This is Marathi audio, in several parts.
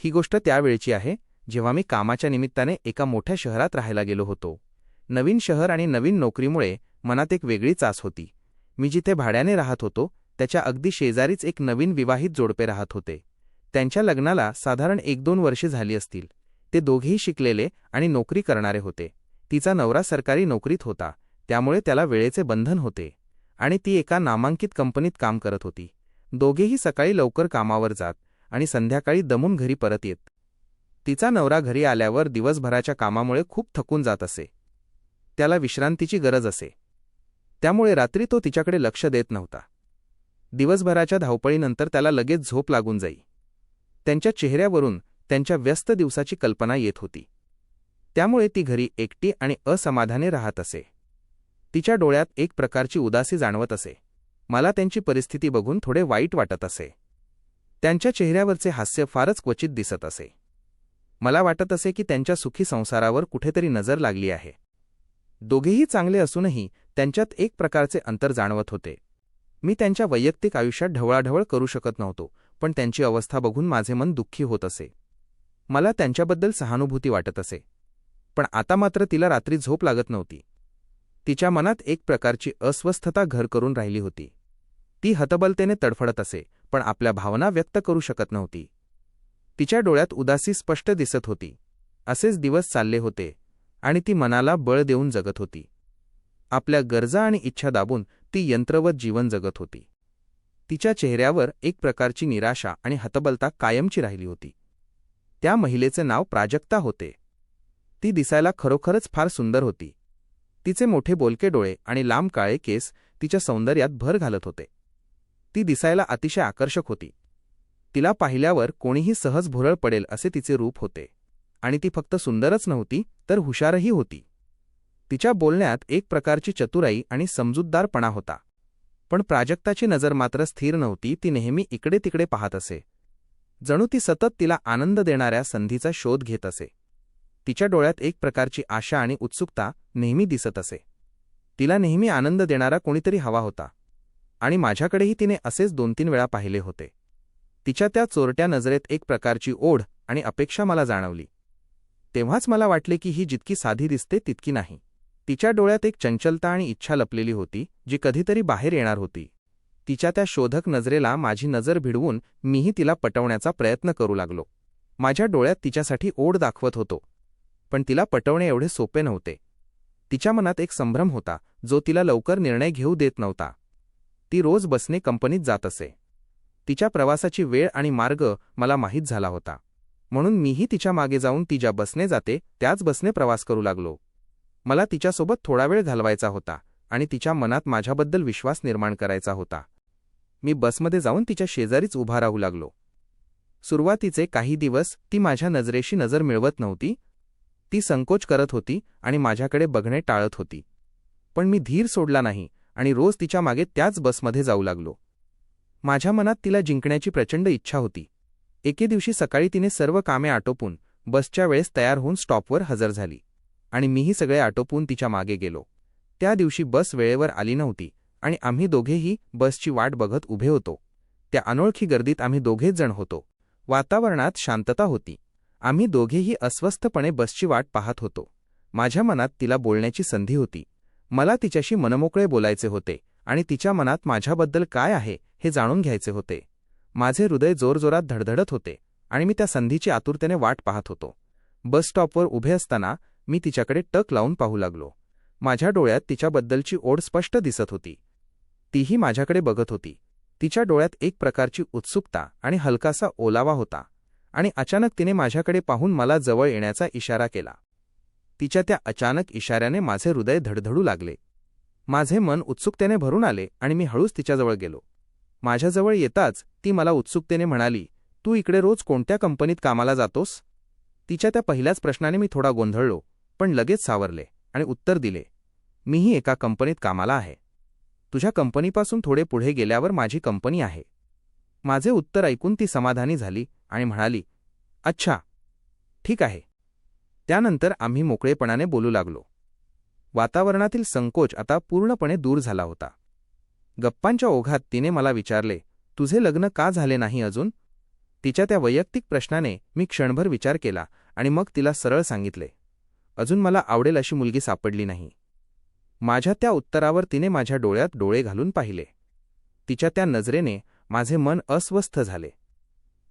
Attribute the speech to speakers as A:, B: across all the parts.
A: ही गोष्ट त्यावेळची आहे जेव्हा मी कामाच्या निमित्ताने एका मोठ्या शहरात राहायला गेलो होतो. नवीन शहर आणि नवीन नोकरीमुळे मनात एक वेगळीच आस होती. मी जिथे भाड्याने राहत होतो त्याच्या अगदी शेजारीच एक नवीन विवाहित जोडपे राहत होते. त्यांच्या लग्नाला साधारण 1-2 वर्षे झाली असतील. ते दोघेही शिकलेले आणि नोकरी करणारे होते. तिचा नवरा सरकारी नोकरीत होता, त्यामुळे त्याला वेळेचे बंधन होते आणि ती एका नामांकित कंपनीत काम करत होती. दोघेही सकाळी लवकर कामावर जात आणि संध्याकाळी दमून घरी परत येत. तिचा नवरा घरी आल्यावर दिवसभराच्या कामामुळे खूप थकून जात असे. त्याला विश्रांतीची गरज असे. त्यामुळे रात्री तो तिच्याकडे लक्ष देत नव्हता. दिवसभराच्या धावपळीनंतर त्याला लगेच झोप लागून जाई. त्यांच्या चेहऱ्यावरून त्यांच्या व्यस्त दिवसाची कल्पना येत होती. त्यामुळे ती घरी एकटी आणि असमाधाने राहत असे. तिच्या डोळ्यात एक प्रकारची उदासी जाणवत असे. मला त्यांची परिस्थिती बघून थोडे वाईट वाटत असे. त्यांच्या चेहऱ्यावरचे हास्य फारच क्वचित दिसत असे. मला वाटत असे की त्यांच्या सुखी संसारावर कुठेतरी नजर लागली आहे. दोघेही चांगले असूनही त्यांच्यात एक प्रकारचे अंतर जाणवत होते. मी त्यांच्या वैयक्तिक आयुष्यात ढवळाढवळ करू शकत नव्हतो, पण त्यांची अवस्था बघून माझे मन दुःखी होत असे. मला त्यांच्याबद्दल सहानुभूती वाटत असे. पण आता मात्र तिला रात्री झोप लागत नव्हती. तिच्या मनात एक प्रकारची अस्वस्थता घर करून राहिली होती. ती हतबलतेने तडफडत असे, पण आपल्या भावना व्यक्त करू शकत नव्हती. तिच्या डोळ्यात उदासी स्पष्ट दिसत होती. असेच दिवस चालले होते आणि ती मनाला बळ देऊन जगत होती. आपल्या गरजा आणि इच्छा दाबून ती यंत्रवत जीवन जगत होती. तिच्या चेहऱ्यावर एक प्रकारची निराशा आणि हतबलता कायमची राहिली होती. त्या महिलेचे नाव प्राजक्ता होते. ती दिसायला खरोखरच फार सुंदर होती. तिचे मोठे बोलके डोळे आणि लांब काळे केस तिच्या सौंदर्यात भर घालत होते. ती दिसायला अतिशय आकर्षक होती. तिला पाहिल्यावर कोणीही सहज भुरळ पडेल असे तिचे रूप होते. आणि ती फक्त सुंदरच नव्हती तर हुशारही होती. तिच्या बोलण्यात एक प्रकारची चतुराई आणि समजूतदारपणा होता. पण प्राजक्ताची नजर मात्र स्थिर नव्हती. ती नेहमी इकडे तिकडे पाहत असे. जणू ती सतत तिला आनंद देणाऱ्या संधीचा शोध घेत असे. तिच्या डोळ्यात एक प्रकारची आशा आणि उत्सुकता नेहमी दिसत असे. तिला नेहमी आनंद देणारा कोणीतरी हवा होता. आणि माझ्याकडेही तिने असेच 2-3 वेळा पाहिले होते. तिच्या त्या चोरट्या नजरेत एक प्रकारची ओढ आणि अपेक्षा मला जाणवली. तेव्हाच मला वाटले की ही जितकी साधी दिसते तितकी नाही. तिच्या डोळ्यात एक चंचलता आणि इच्छा लपलेली होती जी कधीतरी बाहेर येणार होती. तिच्या त्या शोधक नजरेला माझी नजर भिडवून मीही तिला पटवण्याचा प्रयत्न करू लागलो. माझ्या डोळ्यात तिच्यासाठी ओढ दाखवत होतो, पण तिला पटवणे एवढे सोपे नव्हते. तिच्या मनात एक संभ्रम होता जो तिला लवकर निर्णय घेऊ देत नव्हता. ती रोज बसने कंपनीत जात असे. तिच्या प्रवासाची वेळ आणि मार्ग मला माहीत झाला होता. म्हणून मीही तिच्या मागे जाऊन ती ज्या बसने जाते त्याच बसने प्रवास करू लागलो. मला तिच्यासोबत थोडा वेळ घालवायचा होता आणि तिच्या मनात माझ्याबद्दल विश्वास निर्माण करायचा होता. मी बसमध्ये जाऊन तिच्या शेजारीच उभा राहू लागलो. सुरुवातीचे काही दिवस ती माझ्या नजरेशी नजर मिळवत नव्हती. ती संकोच करत होती आणि माझ्याकडे बघणे टाळत होती. पण मी धीर सोडला नाही आणि रोज तिच्या मागे त्याच बसमध्ये जाऊ लागलो. माझ्या मनात तिला जिंकण्याची प्रचंड इच्छा होती. एके दिवशी सकाळी तिने सर्व कामे आटोपून बसच्या वेळेस तयार होऊन स्टॉपवर हजर झाली आणि मीही सगळे आटोपून तिच्या मागे गेलो. त्या दिवशी बस वेळेवर आली नव्हती आणि आम्ही दोघेही बसची वाट बघत उभे होतो. त्या अनोळखी गर्दीत आम्ही दोघेच जण होतो. वातावरणात शांतता होती. आम्ही दोघेही अस्वस्थपणे बसची वाट पाहत होतो. माझ्या मनात तिला बोलण्याची संधी होती. मला तिच्याशी मनमोकळे बोलायचे होते आणि तिच्या मनात माझ्याबद्दल काय आहे हे जाणून घ्यायचे होते. माझे हृदय जोरजोरात धडधडत होते आणि मी त्या संधीची आतुरतेने वाट पाहत होतो. बस स्टॉपवर उभे असताना मी तिच्याकडे टक लावून पाहू लागलो. माझ्या डोळ्यात तिच्याबद्दलची ओढ स्पष्ट दिसत होती. तीही माझ्याकडे बघत होती. तिच्या डोळ्यात एक प्रकारची उत्सुकता आणि हलकासा ओलावा होता आणि अचानक तिने माझ्याकडे पाहून मला जवळ येण्याचा इशारा केला. तिच्या त्या अचानक इशाऱ्याने माझे हृदय धडधडू लागले. माझे मन उत्सुकतेने भरून आले आणि मी हळूच तिच्याजवळ गेलो. माझ्याजवळ येताच ती मला उत्सुकतेने म्हणाली, "तू इकडे रोज कोणत्या कंपनीत कामाला जातोस?" तिच्या त्या पहिल्याच प्रश्नाने मी थोडा गोंधळलो, पण लगेच सावरले आणि उत्तर दिले, "मीही एका कंपनीत कामाला आहे. तुझ्या कंपनीपासून थोडे पुढे गेल्यावर माझी कंपनी आहे." माझे उत्तर ऐकून ती समाधानी झाली आणि म्हणाली, "अच्छा, ठीक आहे." त्यानंतर आम्ही मोकळेपणाने बोलू लागलो. वातावरणातील संकोच आता पूर्णपणे दूर झाला होता. गप्पांच्या ओघात तिने मला विचारले, "तुझे लग्न का झाले नाही अजून?" तिच्या त्या वैयक्तिक प्रश्नाने मी क्षणभर विचार केला आणि मग तिला सरळ सांगितले, अजून मला आवडेल अशी मुलगी सापडली नाही. माझ्या त्या उत्तरावर तिने माझ्या डोळ्यात डोळे घालून पाहिले. तिच्या त्या नजरेने माझे मन अस्वस्थ झाले.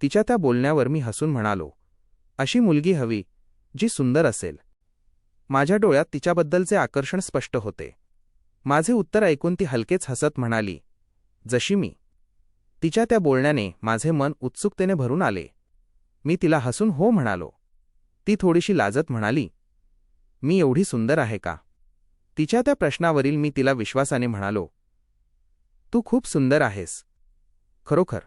A: तिच्या त्या बोलण्यावर मी हसून म्हणालो, अशी मुलगी हवी जी सुंदर असेल. माझ्या डोळ्यात तिच्याबद्दलचे आकर्षण स्पष्ट होते. माझे उत्तर ऐकून ती हलकेच हसत म्हणाली, जशी मी. तिच्या त्या बोलण्याने माझे मन उत्सुकतेने भरून आले. मी तिला हसून हो म्हणालो. ती थोडीशी लाजत म्हणाली, मी एवढी सुंदर आहे का? तिच्या त्या प्रश्नावरील मी तिला विश्वासाने म्हणालो, तू खूप सुंदर आहेस. खरोखर.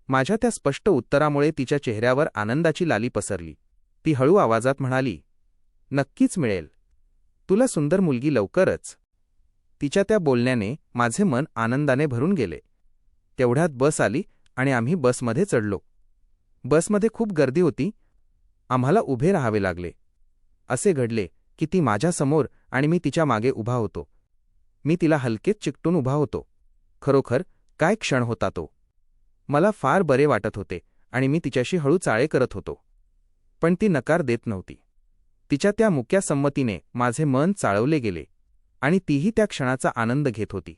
A: माझ्या त्या स्पष्ट उत्तरामुळे तिच्या चेहऱ्यावर आनंदाची लाली पसरली. ती हळू आवाजात म्हणाली, नक्कीच मिळेल. तुला सुंदर मुलगी लवकरच. तिच्या त्या बोलण्याने माझे मन आनंदाने भरून गेले. तेवढ्यात बस आली आणि आम्ही बसमध्ये चढलो. बसमध्ये खूप गर्दी होती. आम्हाला उभे राहावे लागले. असे घडले की ती माझ्यासमोर आणि मी तिच्या मागे उभा होतो. मी तिला हलकेच चिकटून उभा होतो. खरोखर काय क्षण होता तो. मला फार बरे वाटत होते आणि मी तिच्याशी हळू चाळे करत होतो. पण ती नकार देत नव्हती. तिच्या त्या मुक्या संमतीने माझे मन चाळवले गेले आणि तीही त्या क्षणाचा आनंद घेत होती.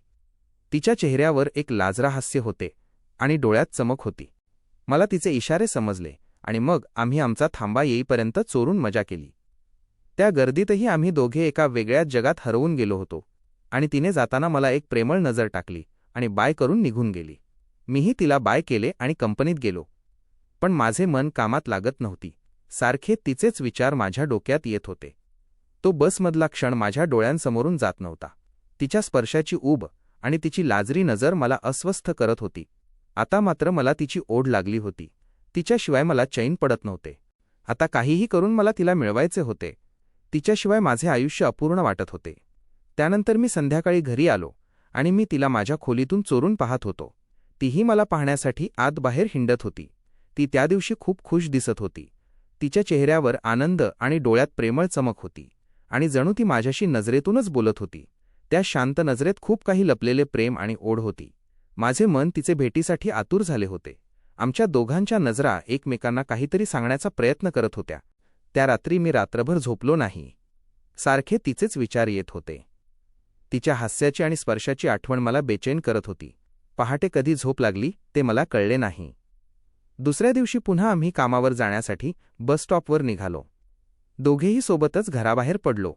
A: तिच्या चेहऱ्यावर एक लाजरा हास्य होते आणि डोळ्यात चमक होती. मला तिचे इशारे समजले आणि मग आम्ही आमचा थांबा येईपर्यंत चोरून मजा केली. त्या गर्दीतही आम्ही दोघे एका वेगळ्याच जगात हरवून गेलो होतो आणि तिने जाताना मला एक प्रेमळ नजर टाकली आणि बाय करून निघून गेली. मीही तिला बाय केले आणि कंपनीत गेलो. पण माझे मन कामात लागत नव्हती. सारखे तिचेच विचार माझ्या डोक्यात येत होते. तो बसमधला क्षण माझ्या डोळ्यांसमोरून जात नव्हता. तिच्या स्पर्शाची ऊब आणि तिची लाजरी नजर मला अस्वस्थ करत होती. आता मात्र मला तिची ओढ लागली होती. तिच्याशिवाय मला चैन पडत नव्हते. आता काहीही करून मला तिला मिळवायचे होते. तिच्याशिवाय माझे आयुष्य अपूर्ण वाटत होते. त्यानंतर मी संध्याकाळी घरी आलो आणि मी तिला माझ्या खोलीतून चोरून पाहत होतो. तीही मला पाहण्यासाठी आत बाहेर हिंडत होती. ती त्या दिवशी खूप खुश दिसत होती. तिच्या चेहऱ्यावर आनंद आणि डोळ्यात प्रेमळ चमक होती आणि जणू ती माझ्याशी नजरेतूनच बोलत होती. त्या शांत नजरेत खूप काही लपलेले प्रेम आणि ओढ होती. माझे मन तिचे भेटीसाठी आतुर झाले होते. आमच्या दोघांच्या नजरा एकमेकांना काहीतरी सांगण्याचा प्रयत्न करत होत्या. त्या रात्री मी रात्रभर झोपलो नाही. सारखे तिचेच विचार येत होते. तिच्या हास्याची आणि स्पर्शाची आठवण मला बेचैन करत होती. पहाटे कधी झोप लागली ते मला कळले नाही. दुसऱ्या दिवशी पुन्हा आम्ही कामावर जाण्यासाठी बस स्टॉपवर निघालो. दोघेही सोबतच घराबाहेर पडलो.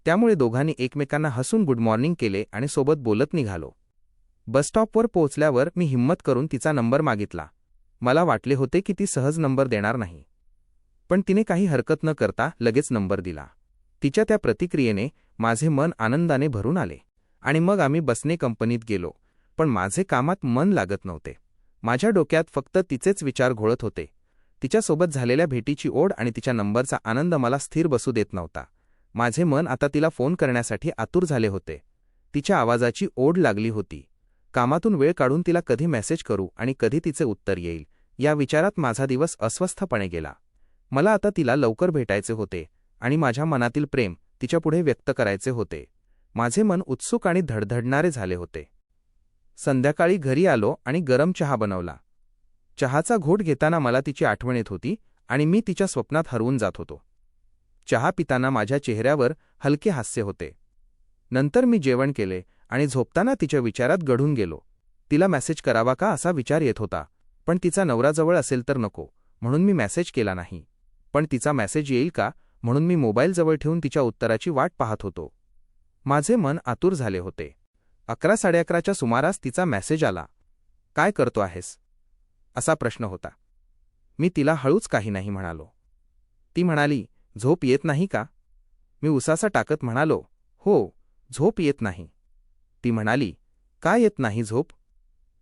A: त्यामुळे दोघांनी एकमेकांना हसून गुड मॉर्निंग केले आणि सोबत बोलत निघालो. बसस्टॉपवर पोहोचल्यावर मी हिम्मत करून तिचा नंबर मागितला. मला वाटले होते की ती सहज नंबर देणार नाही. पण तिने काही हरकत न करता लगेच नंबर दिला. तिच्या त्या प्रतिक्रियेने माझे मन आनंदाने भरून आले आणि मग आम्ही बसने कंपनीत गेलो. पण माझे कामात मन लागत नव्हते. माझ्या डोक्यात फक्त तिचेच विचार घोळत होते. तिच्यासोबत झालेल्या भेटीची ओढ आणि तिच्या नंबरचा आनंद मला स्थिर बसू देत नव्हता. माझे मन आता तिला फोन करण्यासाठी आतुर झाले होते. तिच्या आवाजाची ओढ लागली होती. कामातून वेळ काढून तिला कधी मेसेज करू आणि कधी तिचे उत्तर येईल या विचारात माझा दिवस अस्वस्थपणे गेला. मला आता तिला लवकर भेटायचे होते आणि माझ्या मनातील प्रेम तिच्यापुढे व्यक्त करायचे होते. माझे मन उत्सुक आणि धडधडणारे झाले होते. संध्याकाळी घरी आलो आणि गरम चहा बनवला. चहाचा घोट घेताना मला तिची आठवण येत होती आणि मी तिच्या स्वप्नात हरवून जात होतो. चहा पिताना माझ्या चेहऱ्यावर हलके हास्य होते. नंतर मी जेवण केले आणि झोपताना तिच्या विचारात गढून गेलो. तिला मेसेज करावा का असा विचार येत होता. पण तिचा नवरा जवळ असेल तर नको म्हणून मी मेसेज केला नाही. पण तिचा मेसेज येईल का म्हणून मी मोबाईल जवळ ठेवून तिच्या उत्तराची वाट पाहत होतो. माझे मन आतुर झाले होते. 11:30च्या सुमारास तिचा मेसेज आला. काय करतो आहेस असा प्रश्न होता. मी तिला हळूच काही नाही म्हणालो. ती म्हणाली, झोप येत नाही का? मी उसासा टाकत म्हणालो, हो, झोप येत नाही. ती म्हणाली, काय येत नाही झोप?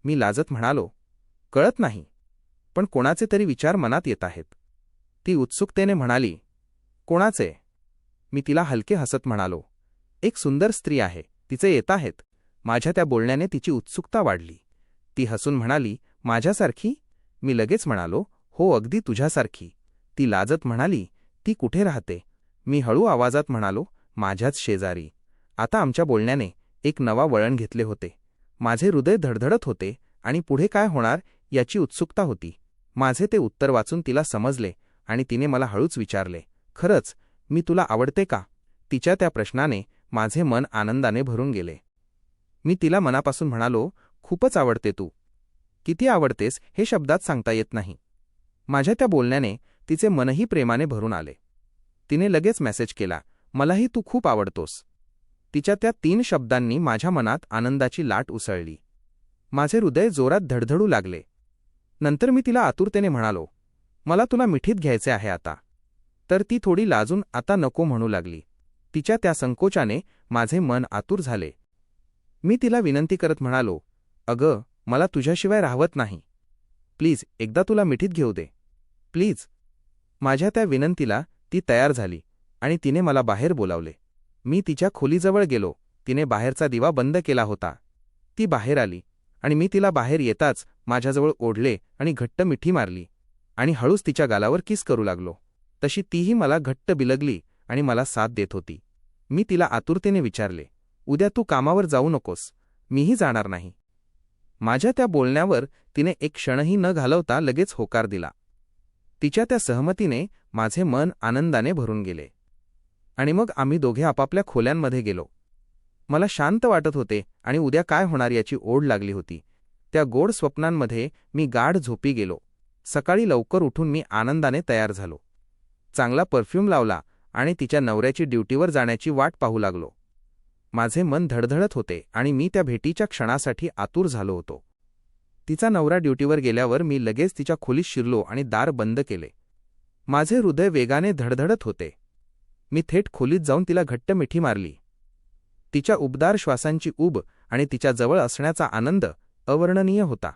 A: मी लाजत म्हणालो, कळत नाही, पण कोणाचे तरी विचार मनात येत आहेत. ती उत्सुकतेने म्हणाली, कोणाचे? मी तिला हलके हसत म्हणालो, एक सुंदर स्त्री आहे, तिचे येत आहेत. माझ्या त्या बोलण्याने तिची उत्सुकता वाढली. ती हसून म्हणाली, माझ्यासारखी? मी लगेच म्हणालो, हो, अगदी तुझ्यासारखी. ती लाजत म्हणाली, ती कुठे राहते? मी हळू आवाजात म्हणालो, माझ्याच शेजारी. आता आमच्या बोलण्याने एक नवा वळण घेतले होते. माझे हृदय धडधडत होते आणि पुढे काय होणार याची उत्सुकता होती. माझे ते उत्तर वाचून तिला समजले आणि तिने मला हळूच विचारले, खरंच मी तुला आवडते का? तिच्या त्या प्रश्नाने माझे मन आनंदाने भरून गेले. मी तिला मनापासून म्हणालो, खूपच आवडते तू. किती आवडतेस हे शब्दात सांगता येत नाही. माझ्या त्या बोलण्याने तिचे मनही प्रेमाने भरून आले. तिने लगेच मेसेज केला, मलाही तू खूप आवडतोस. तिच्या त्या 3 शब्दांनी माझ्या मनात आनंदाची लाट उसळली. माझे हृदय जोरात धडधडू लागले. नंतर मी तिला आतुरतेने म्हणालो, मला तुला मिठीत घ्यायचे आहे आता. तर ती थोडी लाजून आता नको म्हणू लागली. तिच्या त्या संकोचाने माझे मन आतुर झाले. मी तिला विनंती करत म्हणालो, अगं मला तुझ्याशिवाय राहवत नाही. प्लीज एकदा तुला मिठीत घेऊ दे. प्लीज. माझ्या त्या विनंतीला ती तयार झाली आणि तिने मला बाहेर बोलावले. मी तिच्या खोलीजवळ गेलो. तिने बाहेरचा दिवा बंद केला होता. ती बाहेर आली आणि मी तिला बाहेर येताच माझ्याजवळ ओढले आणि घट्ट मिठी मारली आणि हळूच तिच्या गालावर किस करू लागलो. तशी तीही मला घट्ट बिलगली आणि मला साथ देत होती. मी तिला आतुरतेने विचारले, उद्या तू कामावर जाऊ नकोस? मीही जाणार नाही. माझ्या त्या बोलण्यावर तिने एक क्षणही न घालवता लगेच होकार दिला. तिच्या त्या सहमतीने माझे मन आनंदाने भरून गेले आणि मग आम्ही दोघे आपापल्या खोल्यांमध्ये गेलो. मला शांत वाटत होते आणि उद्या काय होणार याची ओढ लागली होती. त्या गोड स्वप्नांमध्ये मी गाढ झोपी गेलो. सकाळी लवकर उठून मी आनंदाने तयार झालो. चांगला परफ्यूम लावला आणि तिच्या नवऱ्याची ड्युटीवर जाण्याची वाट पाहू लागलो. माझे मन धडधडत होते आणि मी त्या भेटीच्या क्षणासाठी आतुर झालो होतो. तिचा नवरा ड्युटीवर गेल्यावर मी लगेच तिच्या खोलीत शिरलो आणि दार बंद केले. माझे हृदय वेगाने धडधडत होते. मी थेट खोलीत जाऊन तिला घट्ट मिठी मारली. तिच्या उबदार श्वासांची उब आणि तिच्या जवळ असण्याचा आनंद अवर्णनीय होता.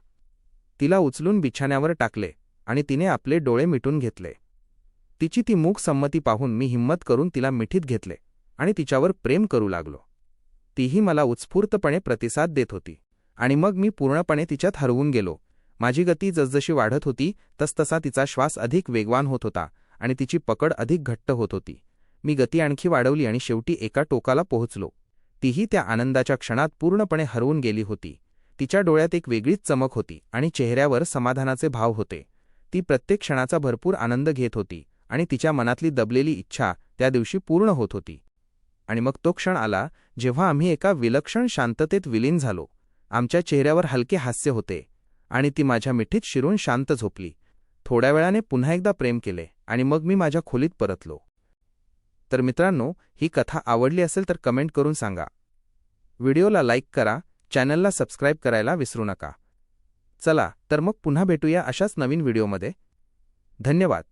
A: तिला उचलून बिछाण्यावर टाकले आणि तिने आपले डोळे मिटून घेतले. तिची ती मूक संमती पाहून मी हिंमत करून तिला मिठीत घेतले आणि तिच्यावर प्रेम करू लागलो. तीही मला उत्स्फूर्तपणे प्रतिसाद देत होती आणि मग मी पूर्णपणे तिच्यात हरवून गेलो. माझी गती जसजशी वाढत होती तसतसा तिचा श्वास अधिक वेगवान होत होता आणि तिची पकड अधिक घट्ट होत होती. मी गती आणखी वाढवली आणि शेवटी एका टोकाला पोहोचलो. तीही त्या आनंदाच्या क्षणात पूर्णपणे हरवून गेली होती. तिच्या डोळ्यात एक वेगळीच चमक होती आणि चेहऱ्यावर समाधानाचे भाव होते. ती प्रत्येक क्षणाचा भरपूर आनंद घेत होती आणि तिच्या मनातली दबलेली इच्छा त्या दिवशी पूर्ण होत होती. आणि मग तो क्षण आला जेव्हा आम्ही एका विलक्षण शांततेत विलीन झालो. आमच्या चेहऱ्यावर हलके हास्य होते आणि ती माझ्या मिठीत शिरून शांत झोपली. थोड्या वेळाने पुन्हा एकदा प्रेम केले आणि मग मी माझ्या खोलीत परतलो. तर मित्रांनो, ही कथा आवडली असेल तर कमेंट करून सांगा. व्हिडिओला लाईक करा, चॅनलला सबस्क्राईब करायला विसरू नका. चला तर मग पुन्हा भेटूया अशाच नवीन व्हिडिओमध्ये. धन्यवाद.